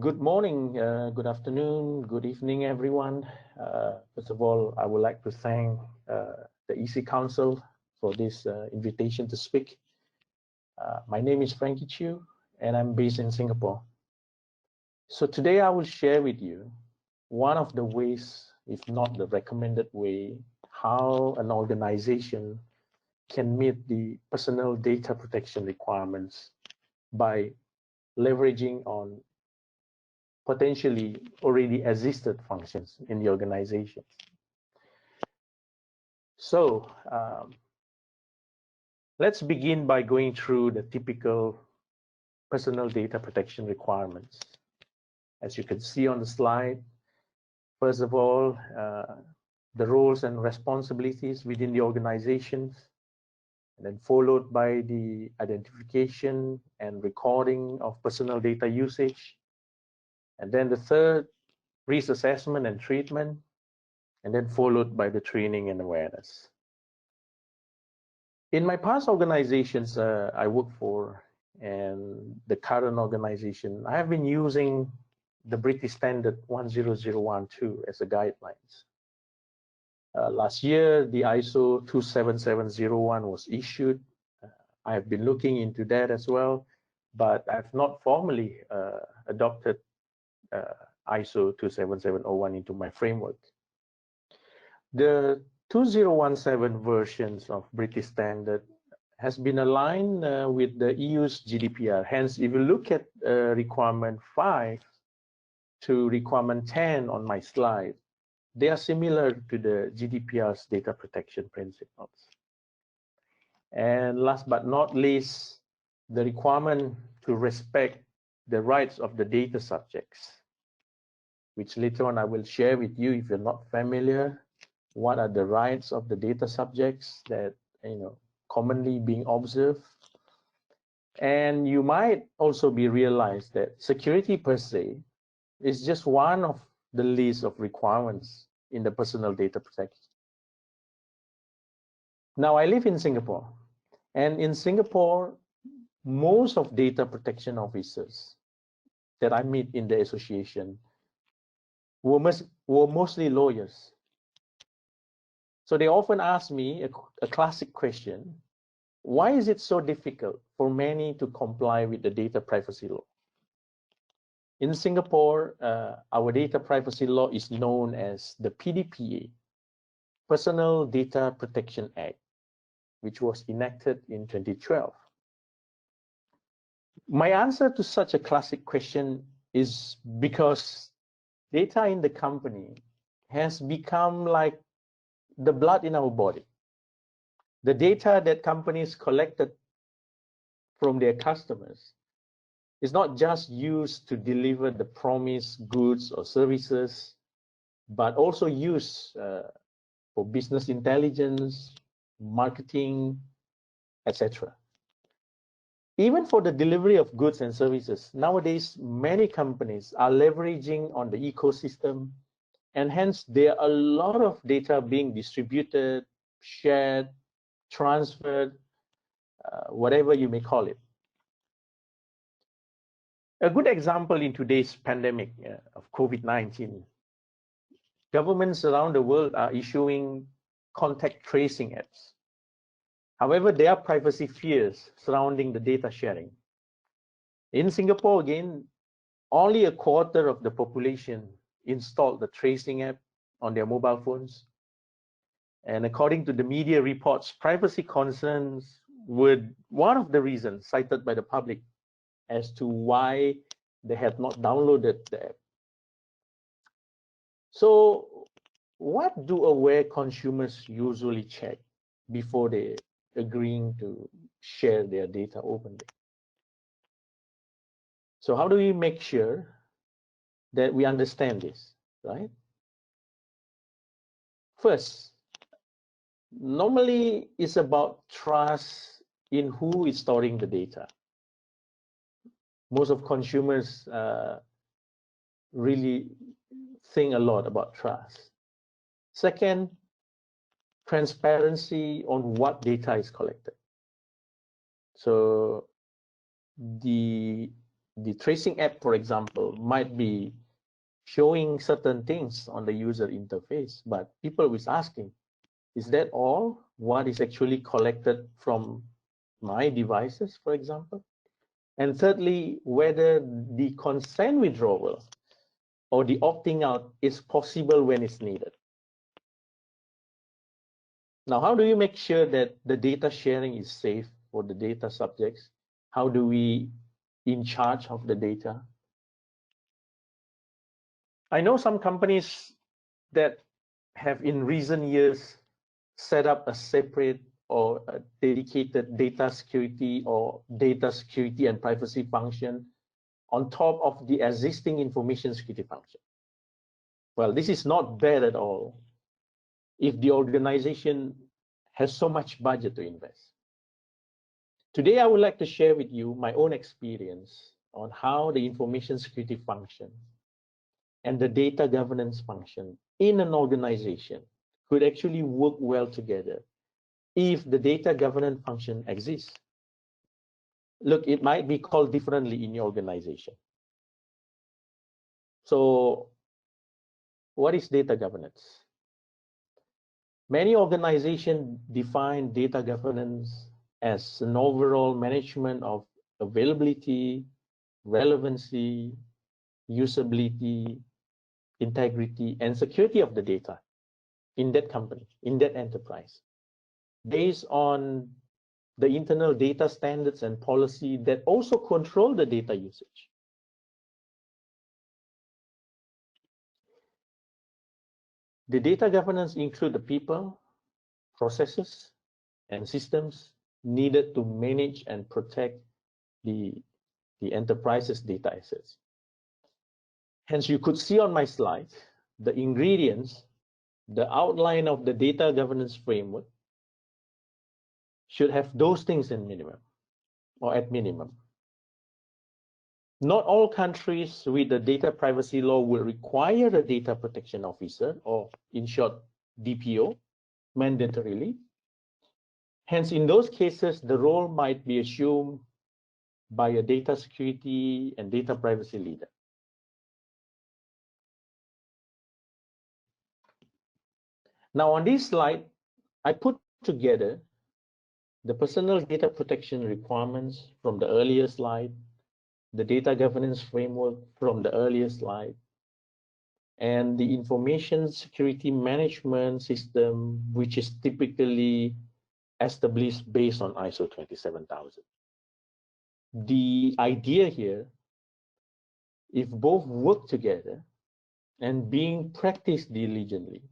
Good morning, good afternoon, good evening, everyone. First of all, I would like to thank the EC Council for this invitation to speak. My name is Frankie Chiu, and I'm based in Singapore. So today I will share with you one of the ways, if not the recommended way, how an organization can meet the personal data protection requirements by leveraging on potentially already existed functions in the organization. So let's begin by going through the typical personal data protection requirements. As you can see on the slide, first of all, the roles and responsibilities within the organizations, and then followed by the identification and recording of personal data usage. And then the third, risk assessment and treatment, and then followed by the training and awareness. In my past organizations I worked for and the current organization, I have been using the British Standard 10012 as a guidelines. Last year, the ISO 27701 was issued. I have been looking into that as well, but I've not formally adopted ISO 27701 into my framework. The 2017 versions of British Standard has been aligned with the EU's GDPR. Hence, if you look at requirement 5 to requirement 10 on my slide, they are similar to the GDPR's data protection principles. And last but not least, the requirement to respect the rights of the data subjects, which later on I will share with you if you're not familiar. What are the rights of the data subjects that commonly being observed? And you might also be realized that security per se is just one of the list of requirements in the personal data protection. Now I live in Singapore, and in Singapore, most of data protection officers that I meet in the association were mostly lawyers. So they often ask me a classic question: why is it so difficult for many to comply with the data privacy law? In Singapore, our data privacy law is known as the PDPA, Personal Data Protection Act, which was enacted in 2012. My answer to such a classic question is because data in the company has become like the blood in our body. The data that companies collected from their customers is not just used to deliver the promised goods or services, but also used for business intelligence, marketing, etc. Even for the delivery of goods and services, nowadays, many companies are leveraging on the ecosystem, and hence there are a lot of data being distributed, shared, transferred, whatever you may call it. A good example in today's pandemic of COVID-19, governments around the world are issuing contact tracing apps. However, there are privacy fears surrounding the data sharing. In Singapore, again, only a quarter of the population installed the tracing app on their mobile phones. And according to the media reports, privacy concerns were one of the reasons cited by the public as to why they had not downloaded the app. So what do aware consumers usually check before they agreeing to share their data openly? So how do we make sure that we understand this, right? First, normally it's about trust in who is storing the data. Most of consumers really think a lot about trust. Second, transparency on what data is collected. So the the tracing app, for example, might be showing certain things on the user interface, but people was asking, is that all what is actually collected from my devices, for example? And thirdly, whether the consent withdrawal or the opting out is possible when it's needed. Now, how do you make sure that the data sharing is safe for the data subjects? How do we in charge of the data? I know some companies that have in recent years set up a separate or a dedicated data security or data security and privacy function on top of the existing information security function. Well, this is not bad at all if the organization has so much budget to invest. Today, I would like to share with you my own experience on how the information security function and the data governance function in an organization could actually work well together if the data governance function exists. Look, it might be called differently in your organization. So what is data governance? Many organizations define data governance as an overall management of availability, relevancy, usability, integrity, and security of the data in that company, in that enterprise, based on the internal data standards and policy that also control the data usage. The data governance include the people, processes, and systems needed to manage and protect the enterprise's data assets. Hence, you could see on my slide the ingredients, the outline of the data governance framework should have those things in minimum or at minimum. Not all countries with the data privacy law will require a data protection officer, or in short, DPO, mandatorily. Hence, in those cases, the role might be assumed by a data security and data privacy leader. Now, on this slide, I put together the personal data protection requirements from the earlier slide, the data governance framework from the earlier slide, and the information security management system, which is typically established based on ISO 27000. The idea here, if both work together and being practiced diligently,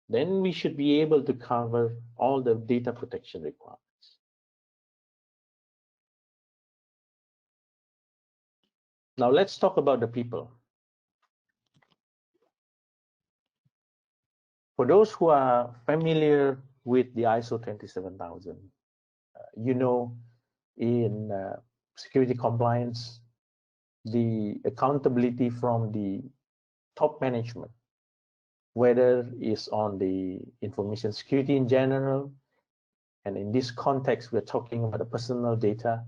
then we should be able to cover all the data protection requirements. Now let's talk about the people. For those who are familiar with the ISO 27000, you know, in security compliance, the accountability from the top management, whether it's on the information security in general, and in this context, we're talking about the personal data,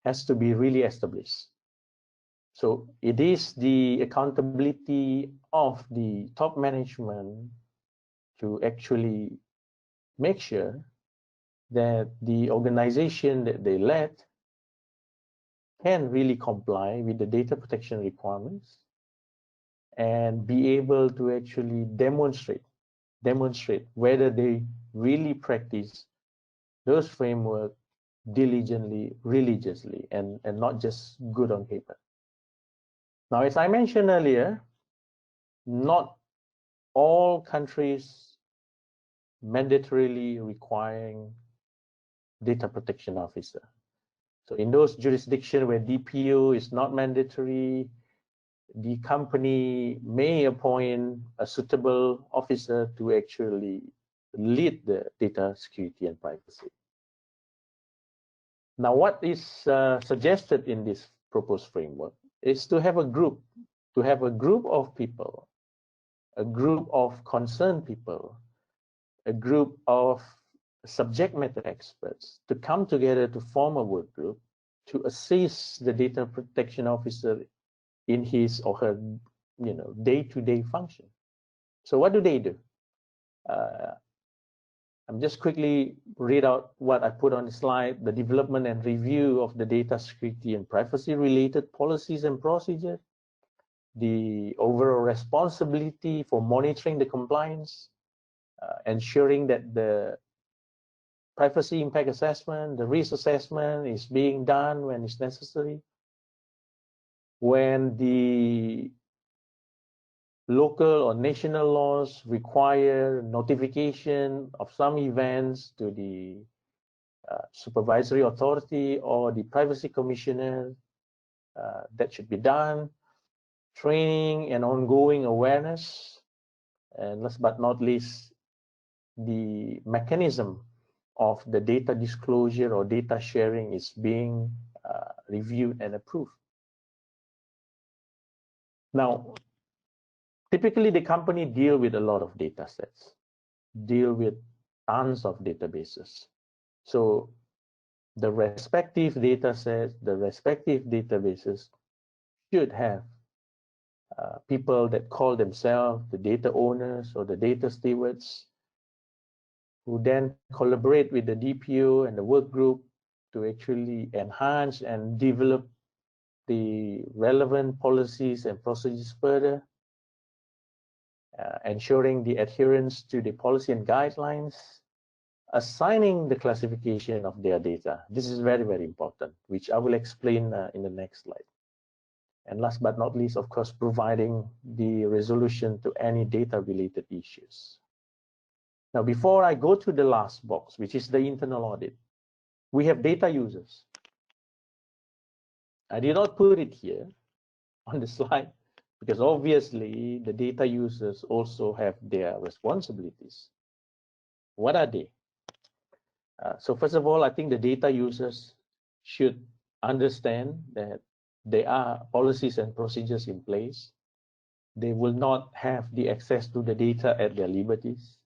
has to be really established. So it is the accountability of the top management to actually make sure that the organization that they led can really comply with the data protection requirements and be able to actually demonstrate whether they really practice those frameworks diligently, religiously, and not just good on paper. Now, as I mentioned earlier, not all countries mandatorily requiring data protection officer. So in those jurisdictions where DPO is not mandatory, the company may appoint a suitable officer to actually lead the data security and privacy. Now, what is suggested in this proposed framework is to have a group of people, a group of concerned people, a group of subject matter experts to come together to form a work group to assist the data protection officer in his or her, day-to-day function. So what do? I'm just quickly read out what I put on the slide: the development and review of the data security and privacy related policies and procedures, the overall responsibility for monitoring the compliance, ensuring that the privacy impact assessment, the risk assessment is being done when it's necessary. When the local or national laws require notification of some events to the supervisory authority or the privacy commissioner, that should be done. Training and ongoing awareness. And last but not least, the mechanism of the data disclosure or data sharing is being reviewed and approved. Now, typically the company deal with a lot of data sets, deal with tons of databases. So the respective data sets, the respective databases should have people that call themselves the data owners or the data stewards, who then collaborate with the DPO and the work group to actually enhance and develop the relevant policies and procedures further, ensuring the adherence to the policy and guidelines, assigning the classification of their data. This is very, very important, which I will explain in the next slide. And last but not least, of course, providing the resolution to any data-related issues. Now, before I go to the last box, which is the internal audit, we have data users. I did not put it here on the slide because obviously the data users also have their responsibilities. What are they? So first of all, I think the data users should understand that there are policies and procedures in place. They will not have the access to the data at their liberties.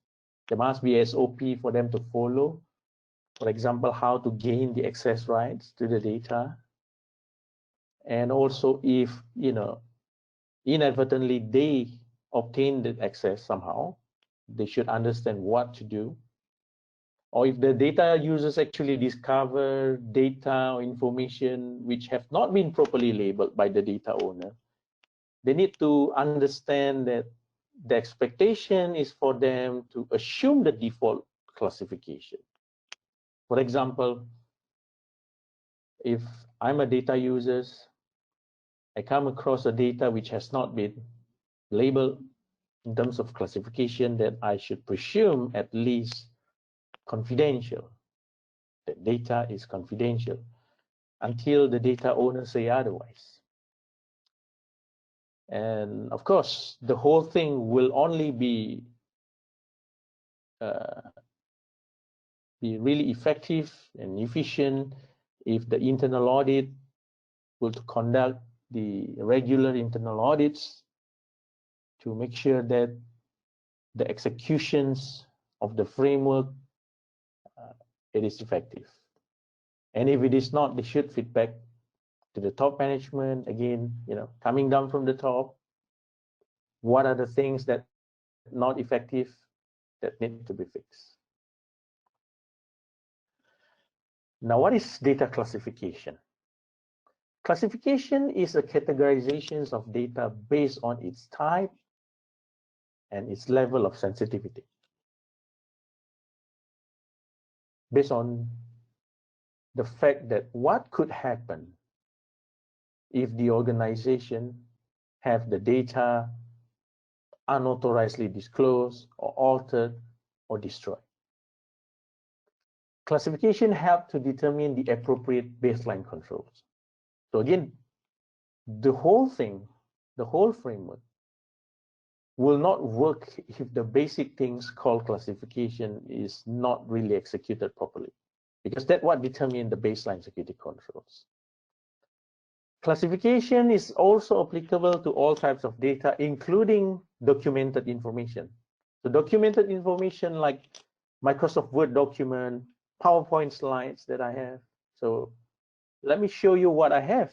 There must be SOP for them to follow. For example, how to gain the access rights to the data. And also if, inadvertently they obtain the access somehow, they should understand what to do. Or if the data users actually discover data or information which have not been properly labeled by the data owner, they need to understand that the expectation is for them to assume the default classification. For example, if I'm a data user, I come across a data which has not been labeled in terms of classification, that I should presume at least confidential. The data is confidential until the data owner say otherwise. And of course, the whole thing will only be really effective and efficient if the internal audit will conduct the regular internal audits to make sure that the executions of the framework it is effective. And if it is not, they should feedback to the top management. Again, coming down from the top, what are the things that not effective that need to be fixed? Now, what is data classification? Classification is a categorization of data based on its type and its level of sensitivity, based on the fact that what could happen if the organization have the data unauthorizedly disclosed or altered or destroyed. Classification helps to determine the appropriate baseline controls. So again, the whole thing, the whole framework will not work if the basic things called classification is not really executed properly, because that's what determines the baseline security controls. Classification is also applicable to all types of data, including documented information. So documented information like Microsoft Word document, PowerPoint slides that I have. So let me show you what I have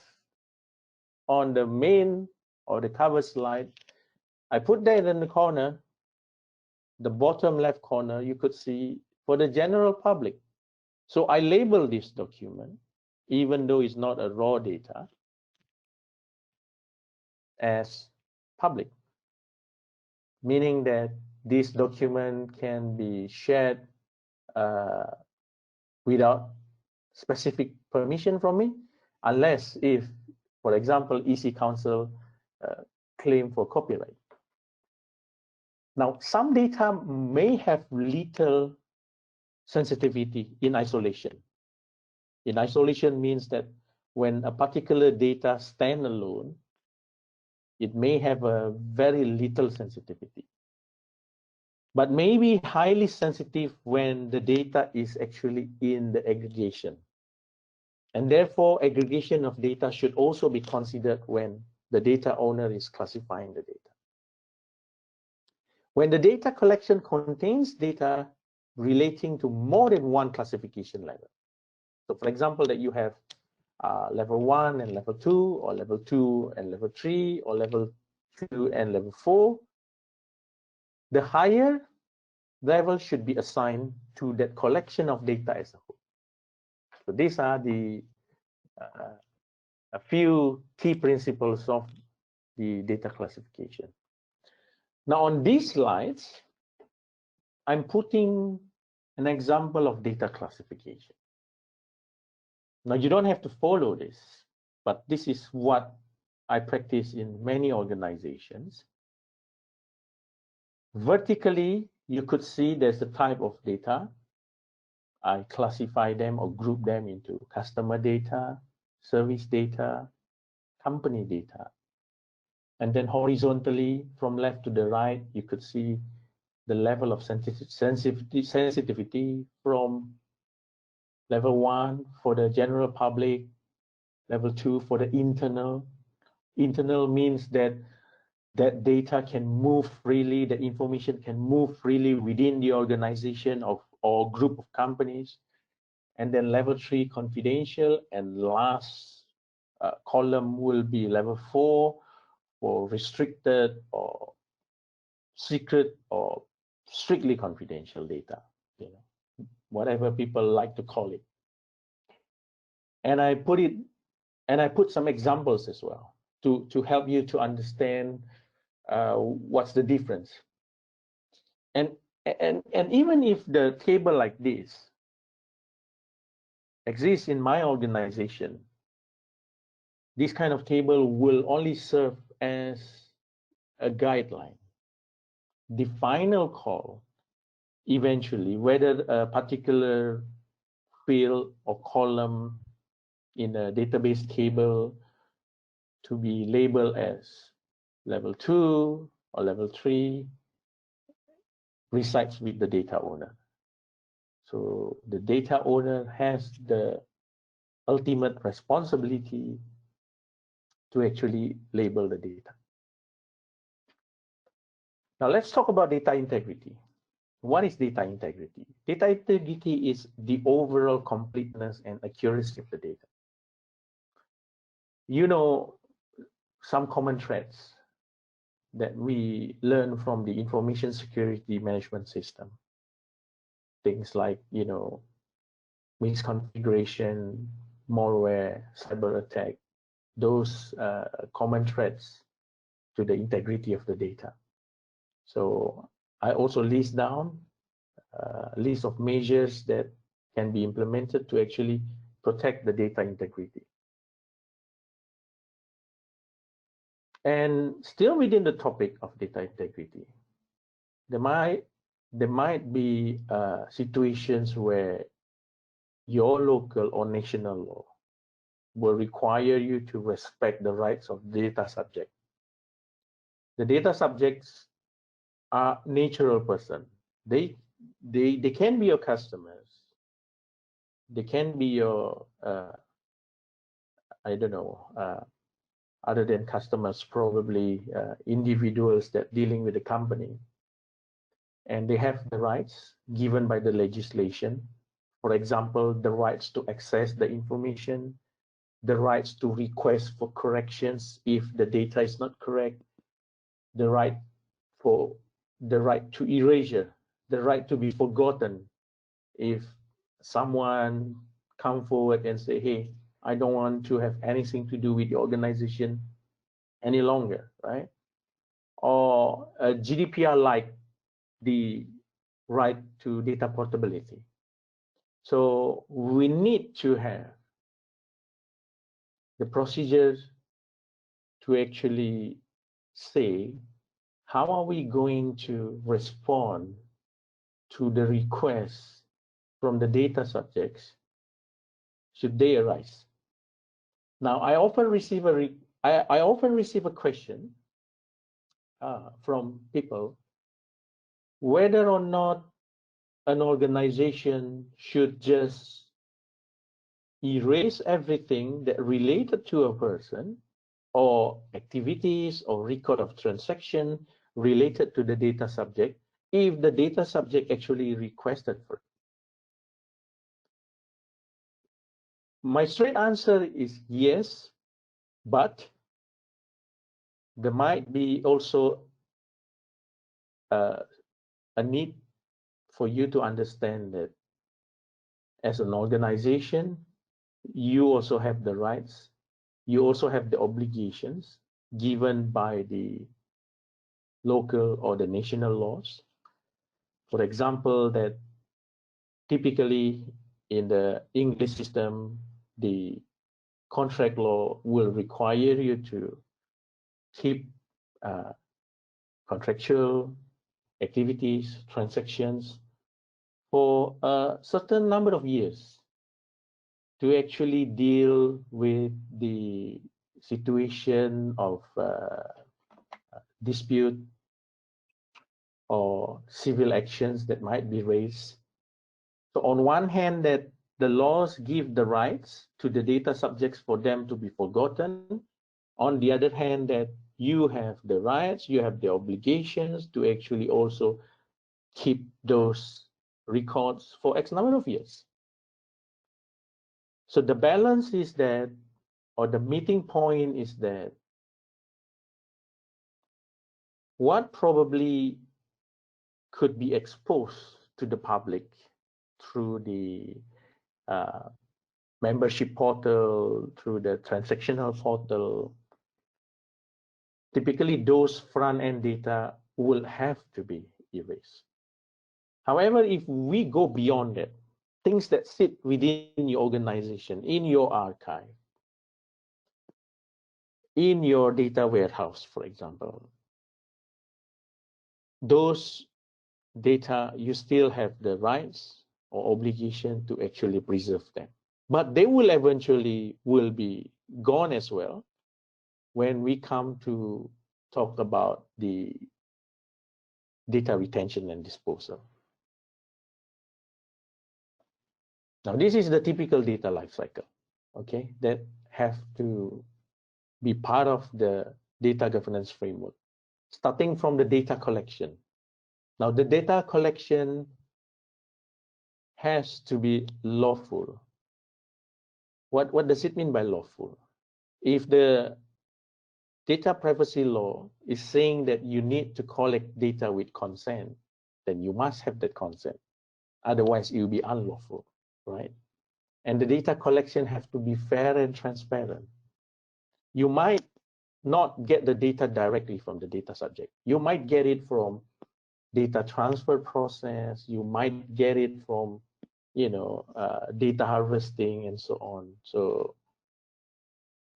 on the main or the cover slide. I put that in the corner, the bottom left corner, you could see for the general public. So I label this document, even though it's not a raw data, as public, meaning that this document can be shared without specific permission from me, unless if, for example, EC Council claim for copyright. Now, some data may have little sensitivity in isolation. In isolation means that when a particular data stand alone, it may have a very little sensitivity, but may be highly sensitive when the data is actually in the aggregation. And therefore, aggregation of data should also be considered when the data owner is classifying the data. When the data collection contains data relating to more than one classification level. So for example, that you have level 1 and level 2, or level 2 and level 3, or level 2 and level 4, the higher level should be assigned to that collection of data as a whole. So these are the a few key principles of the data classification. Now on these slides, I'm putting an example of data classification. Now you don't have to follow this, but this is what I practice in many organizations. Vertically, you could see there's a type of data. I classify them or group them into customer data, service data, company data. And then horizontally, from left to the right, you could see the level of sensitivity from level 1 for the general public, level 2 for the internal. Internal means that that data can move freely, the information can move freely within the organization or group of companies. And then level 3, confidential, and last column will be level 4 for restricted or secret or strictly confidential data, you know, whatever people like to call it. And I put some examples as well to help you to understand what's the difference. And even if the table like this exists in my organization, this kind of table will only serve as a guideline. The final call, eventually, whether a particular field or column in a database table to be labeled as level 2 or level 3 resides with the data owner. So the data owner has the ultimate responsibility to actually label the data. Now let's talk about data integrity. What is data integrity? Data integrity is the overall completeness and accuracy of the data. You know, some common threats that we learn from the information security management system. Things like, you know, misconfiguration, malware, cyber attack, those common threats to the integrity of the data. So I also list down a list of measures that can be implemented to actually protect the data integrity. And still within the topic of data integrity, there might be situations where your local or national law will require you to respect the rights of data subject. The data subjects are natural person. They can be your customers. They can be your I don't know, other than customers, probably individuals that dealing with the company. And they have the rights given by the legislation. For example, the rights to access the information, the rights to request for corrections if the data is not correct, the right to erasure, the right to be forgotten if someone come forward and say, hey, I don't want to have anything to do with the organization any longer, right? Or GDPR like the right to data portability. So we need to have the procedures to actually say, how are we going to respond to the requests from the data subjects should they arise? Now, I often receive a question from people whether or not an organization should just erase everything that related to a person or activities or record of transaction related to the data subject if the data subject actually requested for it. My straight answer is yes, but there might be also a need for you to understand that as an organization, you also have the rights, you also have the obligations given by the local or the national laws. For example, that typically in the English system, the contract law will require you to keep contractual activities, transactions for a certain number of years to actually deal with the situation of dispute or civil actions that might be raised. So on one hand, that the laws give the rights to the data subjects for them to be forgotten. On the other hand, that you have the rights, you have the obligations to actually also keep those records for X number of years. So the balance is that, or the meeting point is that, what probably could be exposed to the public through the membership portal, through the transactional portal, typically those front-end data will have to be erased. However, if we go beyond that, things that sit within your organization, in your archive, in your data warehouse, for example, those data, you still have the rights or obligation to actually preserve them. But they will eventually be gone as well when we come to talk about the data retention and disposal. Now, this is the typical data lifecycle, okay, that have to be part of the data governance framework, starting from the data collection. Now, the data collection has to be lawful. What does it mean by lawful? If the data privacy law is saying that you need to collect data with consent, then you must have that consent. Otherwise, it will be unlawful, right? And the data collection has to be fair and transparent. You might not get the data directly from the data subject. You might get it from data transfer process. You might get it from, data harvesting and so on. So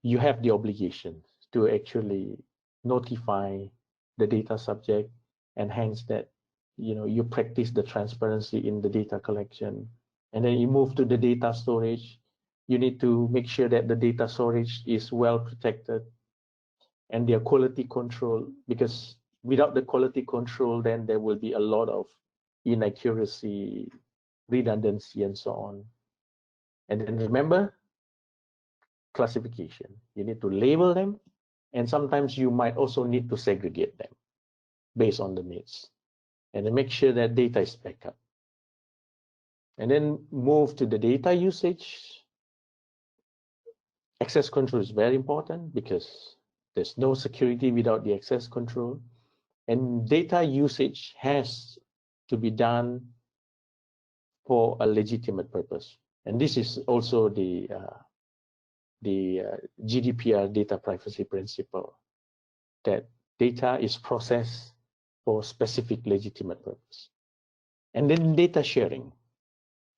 you have the obligation to actually notify the data subject, and hence that, you practice the transparency in the data collection. And then you move to the data storage. You need to make sure that the data storage is well protected and their quality control, because without the quality control, then there will be a lot of inaccuracy, redundancy, and so on. And then remember, classification. You need to label them, and sometimes you might also need to segregate them based on the needs, and then make sure that data is backed up. And then move to the data usage. Access control is very important because there's no security without the access control. And data usage has to be done for a legitimate purpose. And this is also the GDPR data privacy principle, that data is processed for specific legitimate purpose. And then data sharing.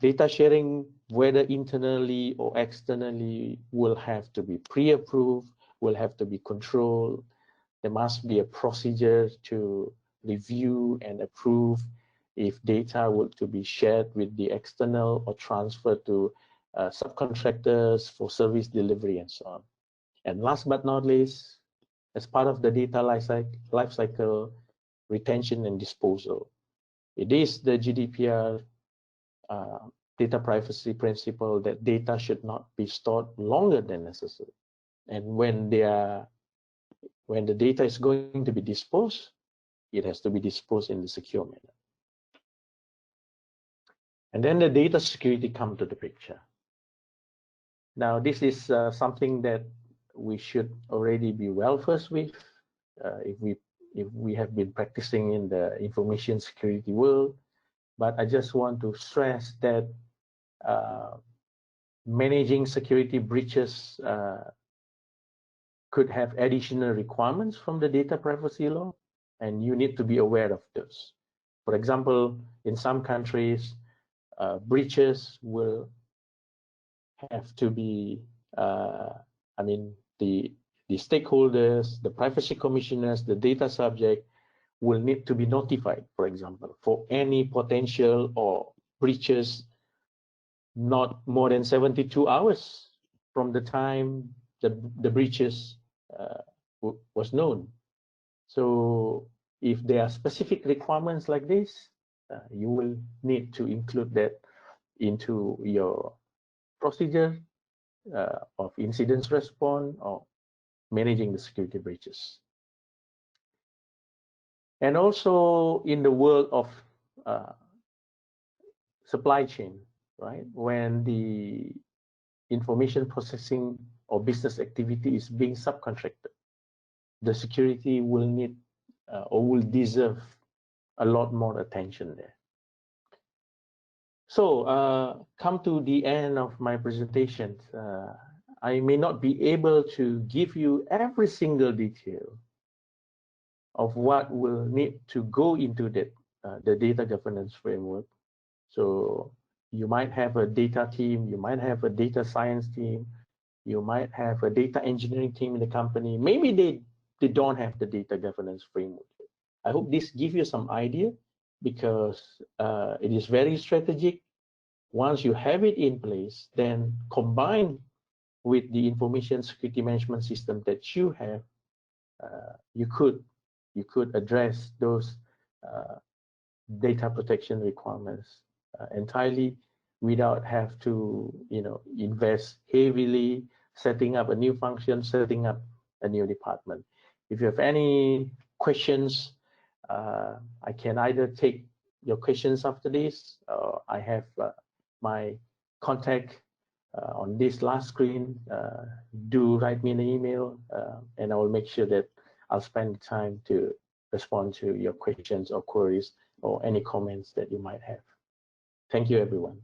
Data sharing, whether internally or externally, will have to be pre-approved, will have to be controlled. There must be a procedure to review and approve if data were to be shared with the external or transferred to subcontractors for service delivery and so on. And last but not least, as part of the data lifecycle, retention and disposal. It is the GDPR data privacy principle that data should not be stored longer than necessary. And when the data is going to be disposed, it has to be disposed in a secure manner. And then the data security come to the picture. Now, this is something that we should already be well versed with if we have been practicing in the information security world. But I just want to stress that managing security breaches could have additional requirements from the data privacy law, and you need to be aware of those. For example, in some countries, breaches will have to be, I mean, the stakeholders, the privacy commissioners, the data subject will need to be notified, for example, for any potential or breaches not more than 72 hours from the time the breaches was known. So if there are specific requirements like this, you will need to include that into your procedure of incident response or managing the security breaches. And also in the world of supply chain, right? When the information processing or business activity is being subcontracted, the security will need or will deserve a lot more attention there. So come to the end of my presentation. I may not be able to give you every single detail of what will need to go into that the data governance framework. So you might have a data team, you might have a data science team, you might have a data engineering team in the company. Maybe they don't have the data governance framework. I hope this gives you some idea, because it is very strategic. Once you have it in place, then combined with the information security management system that you have, you could address those data protection requirements entirely without have to invest heavily setting up a new function, setting up a new department. If you have any questions, I can either take your questions after this, or I have my contact on this last screen. Do write me an email, and I will make sure that I'll spend time to respond to your questions or queries or any comments that you might have. Thank you, everyone.